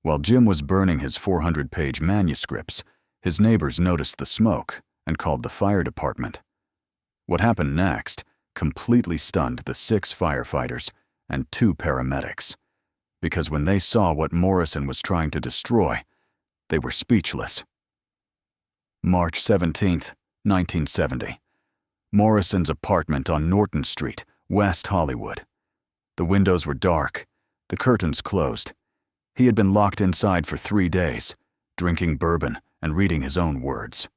While Jim was burning his 400-page manuscripts, his neighbors noticed the smoke and called the fire department. What happened next completely stunned the 6 firefighters and 2 paramedics, because when they saw what Morrison was trying to destroy, they were speechless. March 17, 1970. Morrison's apartment on Norton Street, West Hollywood. The windows were dark, the curtains closed. He had been locked inside for 3 days, drinking bourbon and reading his own words.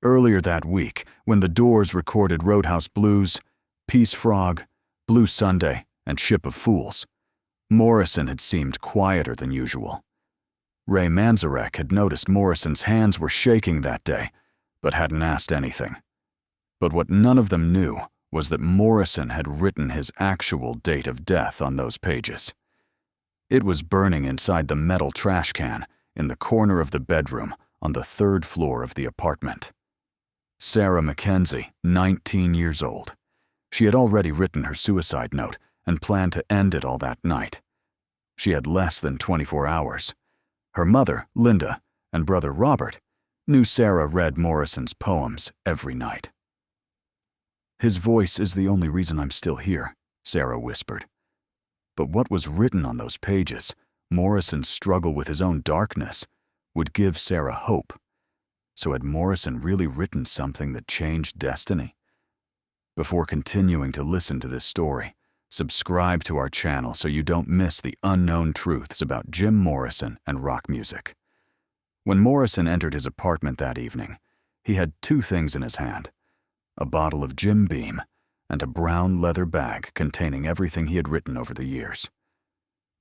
Earlier that week, when the Doors recorded Roadhouse Blues, Peace Frog, Blue Sunday, and Ship of Fools, Morrison had seemed quieter than usual. Ray Manzarek had noticed Morrison's hands were shaking that day, but hadn't asked anything. But what none of them knew was that Morrison had written his actual date of death on those pages. It was burning inside the metal trash can in the corner of the bedroom on the 3rd floor of the apartment. Sarah McKenzie, 19 years old. She had already written her suicide note and planned to end it all that night. She had less than 24 hours. Her mother, Linda, and brother Robert knew Sarah read Morrison's poems every night. "His voice is the only reason I'm still here," Sarah whispered. But what was written on those pages, Morrison's struggle with his own darkness, would give Sarah hope. So had Morrison really written something that changed destiny? Before continuing to listen to this story, subscribe to our channel so you don't miss the unknown truths about Jim Morrison and rock music. When Morrison entered his apartment that evening, he had 2 things in his hand: a bottle of Jim Beam and a brown leather bag containing everything he had written over the years.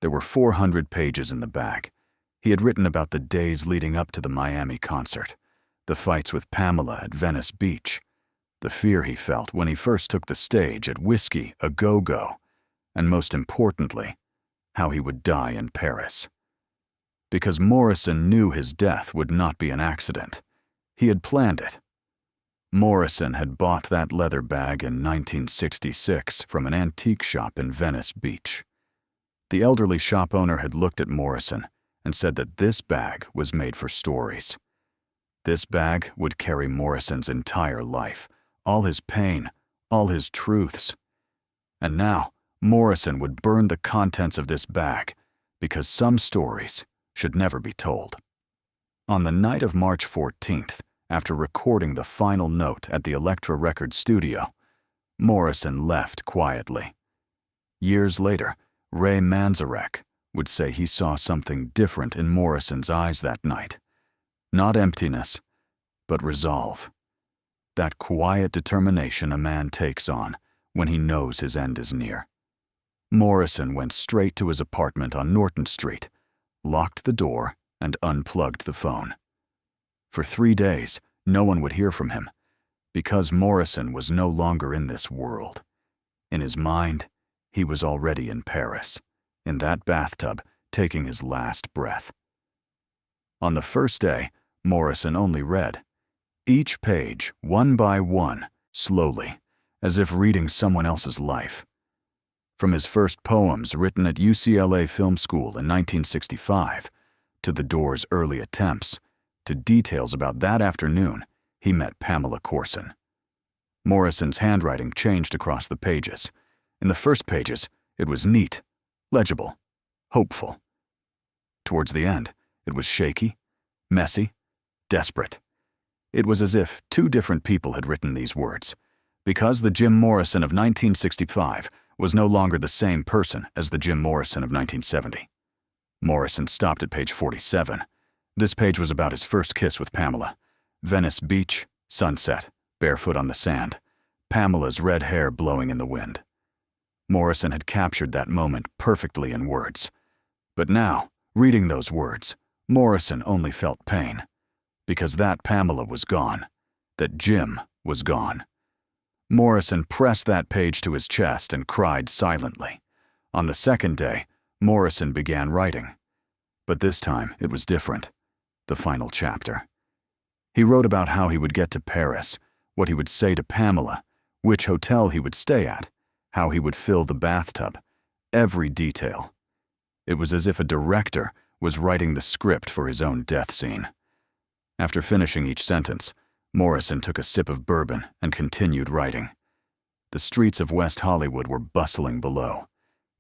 There were 400 pages in the bag. He had written about the days leading up to the Miami concert, the fights with Pamela at Venice Beach, the fear he felt when he first took the stage at Whiskey A Go-Go, and most importantly, how he would die in Paris. Because Morrison knew his death would not be an accident, he had planned it. Morrison had bought that leather bag in 1966 from an antique shop in Venice Beach. The elderly shop owner had looked at Morrison and said that this bag was made for stories. This bag would carry Morrison's entire life, all his pain, all his truths. And now, Morrison would burn the contents of this bag because some stories should never be told. On the night of March 14th, after recording the final note at the Elektra Records studio, Morrison left quietly. Years later, Ray Manzarek would say he saw something different in Morrison's eyes that night. Not emptiness, but resolve. That quiet determination a man takes on when he knows his end is near. Morrison went straight to his apartment on Norton Street, locked the door, and unplugged the phone. For 3 days, no one would hear from him, because Morrison was no longer in this world. In his mind, he was already in Paris, in that bathtub, taking his last breath. On the first day, Morrison only read each page, one by one, slowly, as if reading someone else's life. From his first poems written at UCLA Film School in 1965, to the Doors' early attempts, to details about that afternoon he met Pamela Corson. Morrison's handwriting changed across the pages. In the first pages, it was neat, legible, hopeful. Towards the end, it was shaky, messy, desperate. It was as if 2 different people had written these words, because the Jim Morrison of 1965 was no longer the same person as the Jim Morrison of 1970. Morrison stopped at page 47. This page was about his first kiss with Pamela. Venice Beach, sunset, barefoot on the sand, Pamela's red hair blowing in the wind. Morrison had captured that moment perfectly in words. But now, reading those words, Morrison only felt pain. Because that Pamela was gone, that Jim was gone. Morrison pressed that page to his chest and cried silently. On the second day, Morrison began writing. But this time, it was different. The final chapter. He wrote about how he would get to Paris, what he would say to Pamela, which hotel he would stay at, how he would fill the bathtub, every detail. It was as if a director was writing the script for his own death scene. After finishing each sentence, Morrison took a sip of bourbon and continued writing. The streets of West Hollywood were bustling below.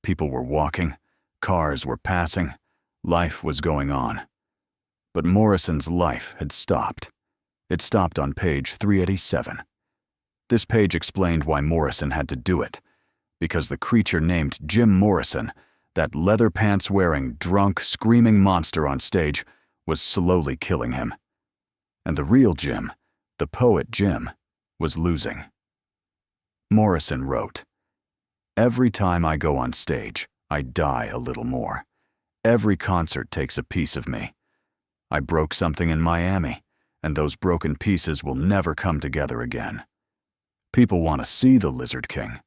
People were walking, cars were passing, life was going on. But Morrison's life had stopped. It stopped on page 387. This page explained why Morrison had to do it, because the creature named Jim Morrison, that leather pants-wearing, drunk, screaming monster on stage, was slowly killing him. And the real Jim, the poet Jim, was losing. Morrison wrote, "Every time I go on stage, I die a little more. Every concert takes a piece of me. I broke something in Miami, and those broken pieces will never come together again. People want to see the Lizard King,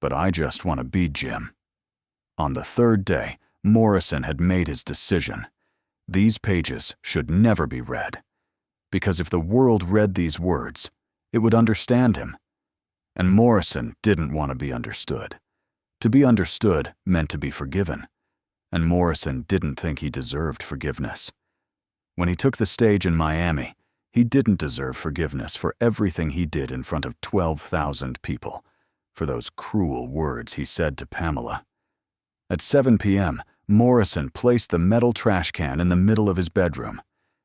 but I just want to be Jim." On the third day, Morrison had made his decision. These pages should never be read, because if the world read these words, it would understand him. And Morrison didn't want to be understood. To be understood meant to be forgiven, and Morrison didn't think he deserved forgiveness. When he took the stage in Miami, he didn't deserve forgiveness for everything he did in front of 12,000 people, for those cruel words he said to Pamela. At 7 p.m., Morrison placed the metal trash can in the middle of his bedroom.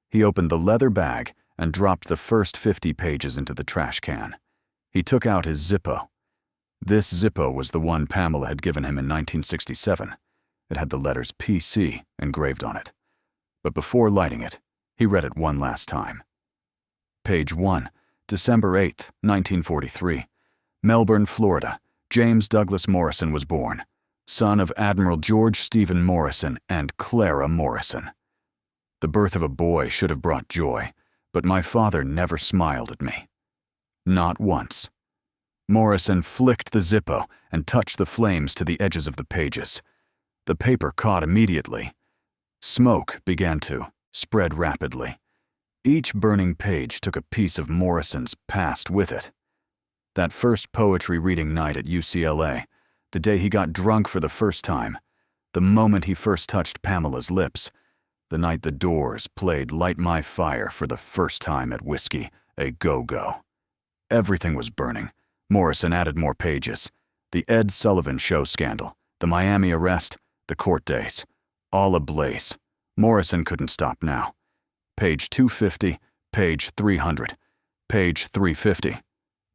He opened the leather bag and dropped the first 50 pages into the trash can. He took out his Zippo. This Zippo was the one Pamela had given him in 1967. It had the letters PC engraved on it. But before lighting it, he read it one last time. Page 1, December 8, 1943. Melbourne, Florida. James Douglas Morrison was born, son of Admiral George Stephen Morrison and Clara Morrison. The birth of a boy should have brought joy, but my father never smiled at me. Not once. Morrison flicked the Zippo and touched the flames to the edges of the pages. The paper caught immediately. Smoke began to spread rapidly. Each burning page took a piece of Morrison's past with it. That first poetry reading night at UCLA, the day he got drunk for the first time, the moment he first touched Pamela's lips, the night the Doors played Light My Fire for the first time at Whiskey, a Go-Go. Everything was burning. Morrison added more pages. The Ed Sullivan Show scandal, the Miami arrest, the court days, all ablaze. Morrison couldn't stop now. Page 250, page 300, page 350.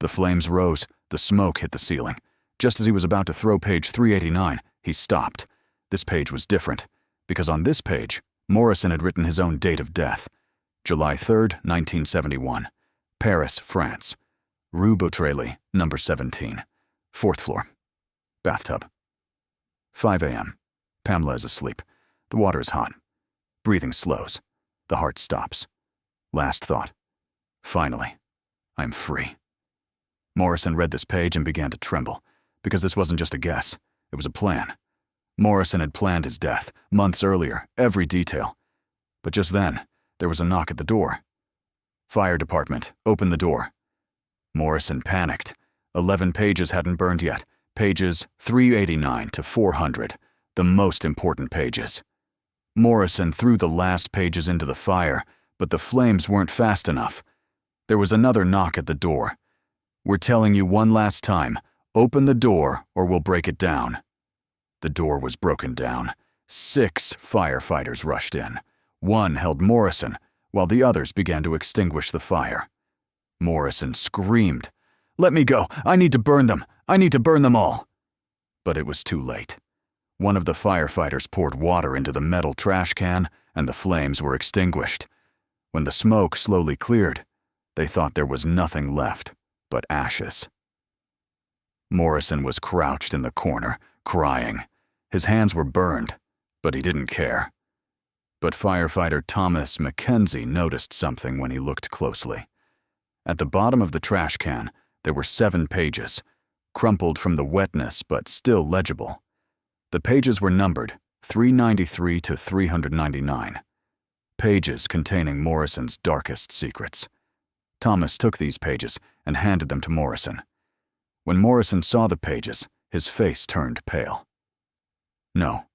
The flames rose, the smoke hit the ceiling. Just as he was about to throw page 389, he stopped. This page was different, because on this page, Morrison had written his own date of death, July 3rd, 1971, Paris, France. Rue Beautreilly, number 17, 4th floor. Bathtub. 5 a.m. Pamela is asleep. The water is hot. Breathing slows. The heart stops. Last thought. Finally, I'm free. Morrison read this page and began to tremble, because this wasn't just a guess. It was a plan. Morrison had planned his death, months earlier, every detail. But just then, there was a knock at the door. Fire department, open the door. Morrison panicked. 11 pages hadn't burned yet. Pages 389 to 400, the most important pages. Morrison threw the last pages into the fire, but the flames weren't fast enough. There was another knock at the door. "We're telling you one last time, open the door or we'll break it down." The door was broken down. 6 firefighters rushed in. One held Morrison, while the others began to extinguish the fire. Morrison screamed, "Let me go! I need to burn them! I need to burn them all!" But it was too late. One of the firefighters poured water into the metal trash can, and the flames were extinguished. When the smoke slowly cleared, they thought there was nothing left but ashes. Morrison was crouched in the corner, crying. His hands were burned, but he didn't care. But firefighter Thomas McKenzie noticed something when he looked closely. At the bottom of the trash can, there were 7 pages, crumpled from the wetness but still legible. The pages were numbered 393 to 399, pages containing Morrison's darkest secrets. Thomas took these pages and handed them to Morrison. When Morrison saw the pages, his face turned pale. "No.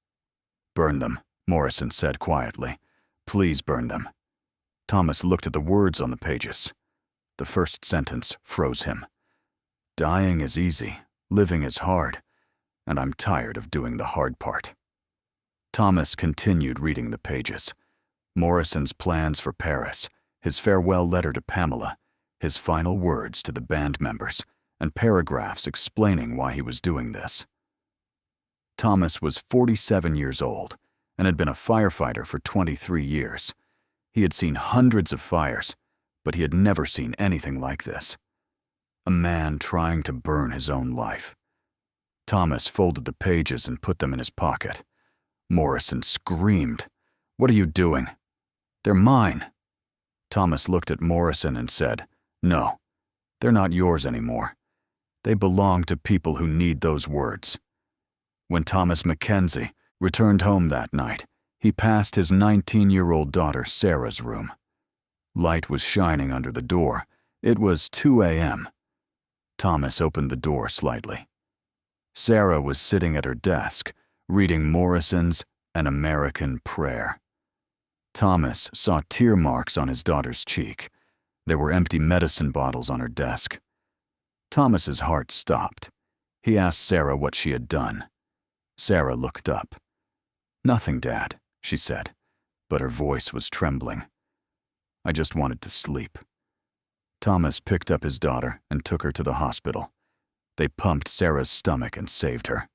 Burn them," Morrison said quietly. "Please burn them." Thomas looked at the words on the pages. The first sentence froze him. "Dying is easy, living is hard, and I'm tired of doing the hard part." Thomas continued reading the pages. Morrison's plans for Paris, his farewell letter to Pamela, his final words to the band members, and paragraphs explaining why he was doing this. Thomas was 47 years old and had been a firefighter for 23 years. He had seen hundreds of fires, but he had never seen anything like this. A man trying to burn his own life. Thomas folded the pages and put them in his pocket. Morrison screamed, "What are you doing?" "They're mine." Thomas looked at Morrison and said, "No, they're not yours anymore. They belong to people who need those words." When Thomas McKenzie returned home that night, he passed his 19-year-old daughter Sarah's room. Light was shining under the door. It was 2 a.m. Thomas opened the door slightly. Sarah was sitting at her desk, reading Morrison's An American Prayer. Thomas saw tear marks on his daughter's cheek. There were empty medicine bottles on her desk. Thomas's heart stopped. He asked Sarah what she had done. Sarah looked up. "Nothing, Dad," she said, but her voice was trembling. "I just wanted to sleep." Thomas picked up his daughter and took her to the hospital. They pumped Sarah's stomach and saved her.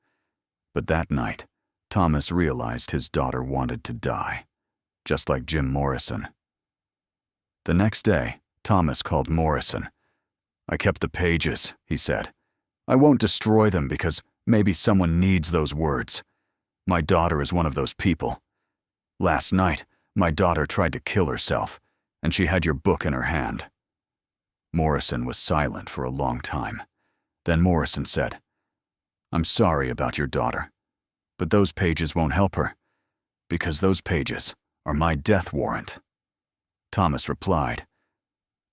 But that night, Thomas realized his daughter wanted to die, just like Jim Morrison. The next day, Thomas called Morrison. "I kept the pages," he said. "I won't destroy them because maybe someone needs those words. My daughter is one of those people. Last night, my daughter tried to kill herself, and she had your book in her hand." Morrison was silent for a long time. Then Morrison said, "I'm sorry about your daughter, but those pages won't help her, because those pages are my death warrant." Thomas replied,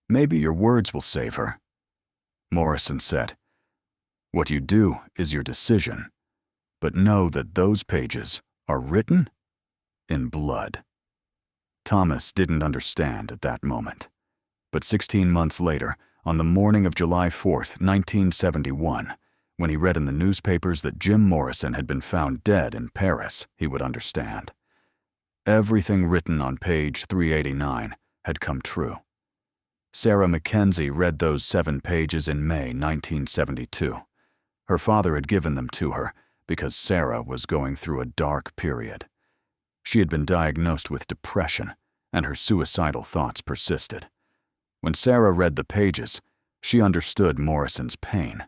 "Maybe your words will save her." Morrison said, "What you do is your decision, but know that those pages are written in blood." Thomas didn't understand at that moment, but 16 months later, on the morning of July 4th, 1971, when he read in the newspapers that Jim Morrison had been found dead in Paris, he would understand. Everything written on page 389 had come true. Sarah McKenzie read those 7 pages in May 1972. Her father had given them to her because Sarah was going through a dark period. She had been diagnosed with depression, and her suicidal thoughts persisted. When Sarah read the pages, she understood Morrison's pain,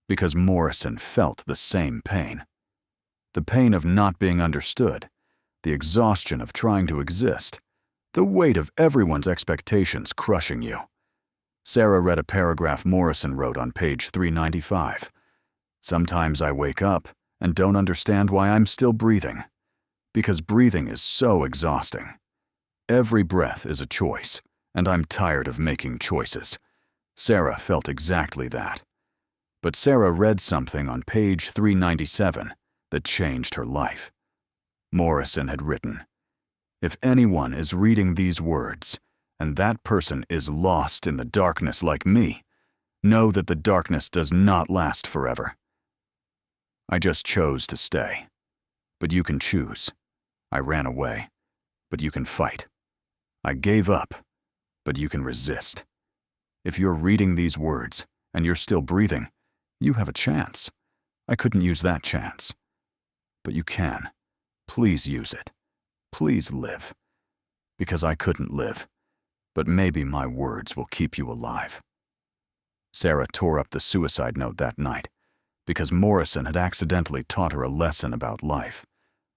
because Morrison felt the same pain. The pain of not being understood, the exhaustion of trying to exist, the weight of everyone's expectations crushing you. Sarah read a paragraph Morrison wrote on page 395. "Sometimes I wake up and don't understand why I'm still breathing, because breathing is so exhausting. Every breath is a choice, and I'm tired of making choices." Sarah felt exactly that. But Sarah read something on page 397 that changed her life. Morrison had written, "If anyone is reading these words, and that person is lost in the darkness like me, know that the darkness does not last forever. I just chose to stay, but you can choose. I ran away, but you can fight. I gave up, but you can resist. If you're reading these words and you're still breathing, you have a chance. I couldn't use that chance. But you can. Please use it. Please live. Because I couldn't live, but maybe my words will keep you alive." Sarah tore up the suicide note that night because Morrison had accidentally taught her a lesson about life.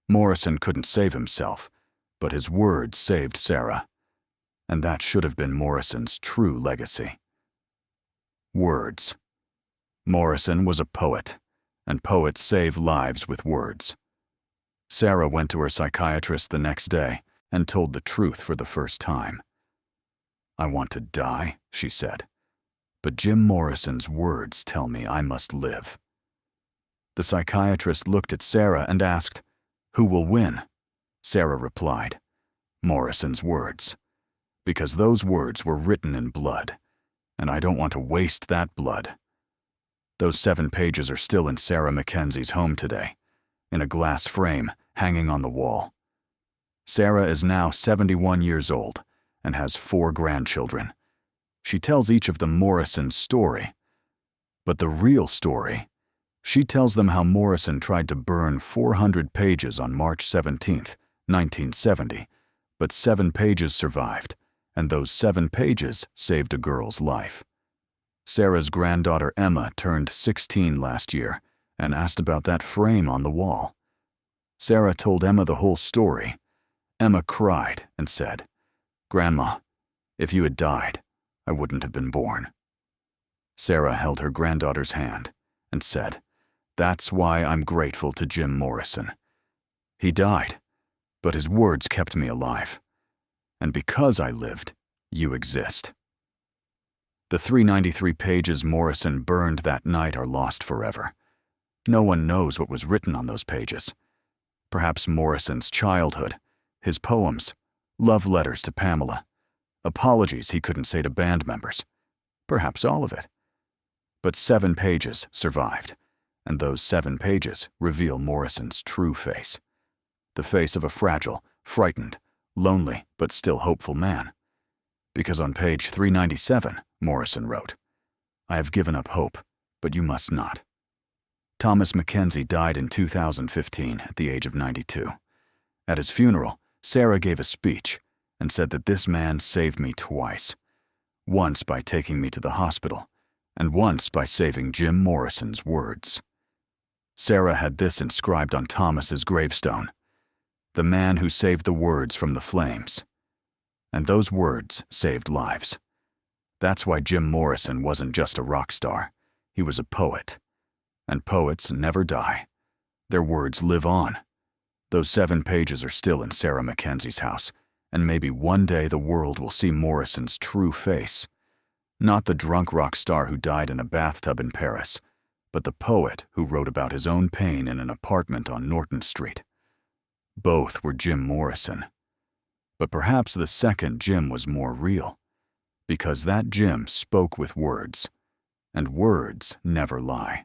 Morrison couldn't save himself, but his words saved Sarah. And that should have been Morrison's true legacy. Words. Morrison was a poet, and poets save lives with words. Sarah went to her psychiatrist the next day and told the truth for the first time. "I want to die," she said, "but Jim Morrison's words tell me I must live." The psychiatrist looked at Sarah and asked, "Who will win?" Sarah replied. Morrison's words. Because those words were written in blood, and I don't want to waste that blood. Those 7 pages are still in Sarah McKenzie's home today, in a glass frame hanging on the wall. Sarah is now 71 years old and has 4 grandchildren. She tells each of them Morrison's story. But the real story, she tells them how Morrison tried to burn 400 pages on March 17, 1970, but 7 pages survived, and those 7 pages saved a girl's life. Sarah's granddaughter Emma turned 16 last year and asked about that frame on the wall. Sarah told Emma the whole story. Emma cried and said, "Grandma, if you had died, I wouldn't have been born." Sarah held her granddaughter's hand and said, "That's why I'm grateful to Jim Morrison. He died, but his words kept me alive. And because I lived, you exist." The 393 pages Morrison burned that night are lost forever. No one knows what was written on those pages. Perhaps Morrison's childhood, his poems, love letters to Pamela, apologies he couldn't say to band members, perhaps all of it. But 7 pages survived, and those 7 pages reveal Morrison's true face. The face of a fragile, frightened, lonely, but still hopeful man. Because on page 397, Morrison wrote, "I have given up hope, but you must not." Thomas McKenzie died in 2015 at the age of 92. At his funeral, Sarah gave a speech and said that this man saved me twice. Once by taking me to the hospital, and once by saving Jim Morrison's words. Sarah had this inscribed on Thomas's gravestone: "The man who saved the words from the flames." And those words saved lives. That's why Jim Morrison wasn't just a rock star. He was a poet. And poets never die. Their words live on. Those 7 pages are still in Sarah McKenzie's house, and maybe one day the world will see Morrison's true face. Not the drunk rock star who died in a bathtub in Paris, but the poet who wrote about his own pain in an apartment on Norton Street. Both were Jim Morrison. But perhaps the second Jim was more real, because that Jim spoke with words, and words never lie.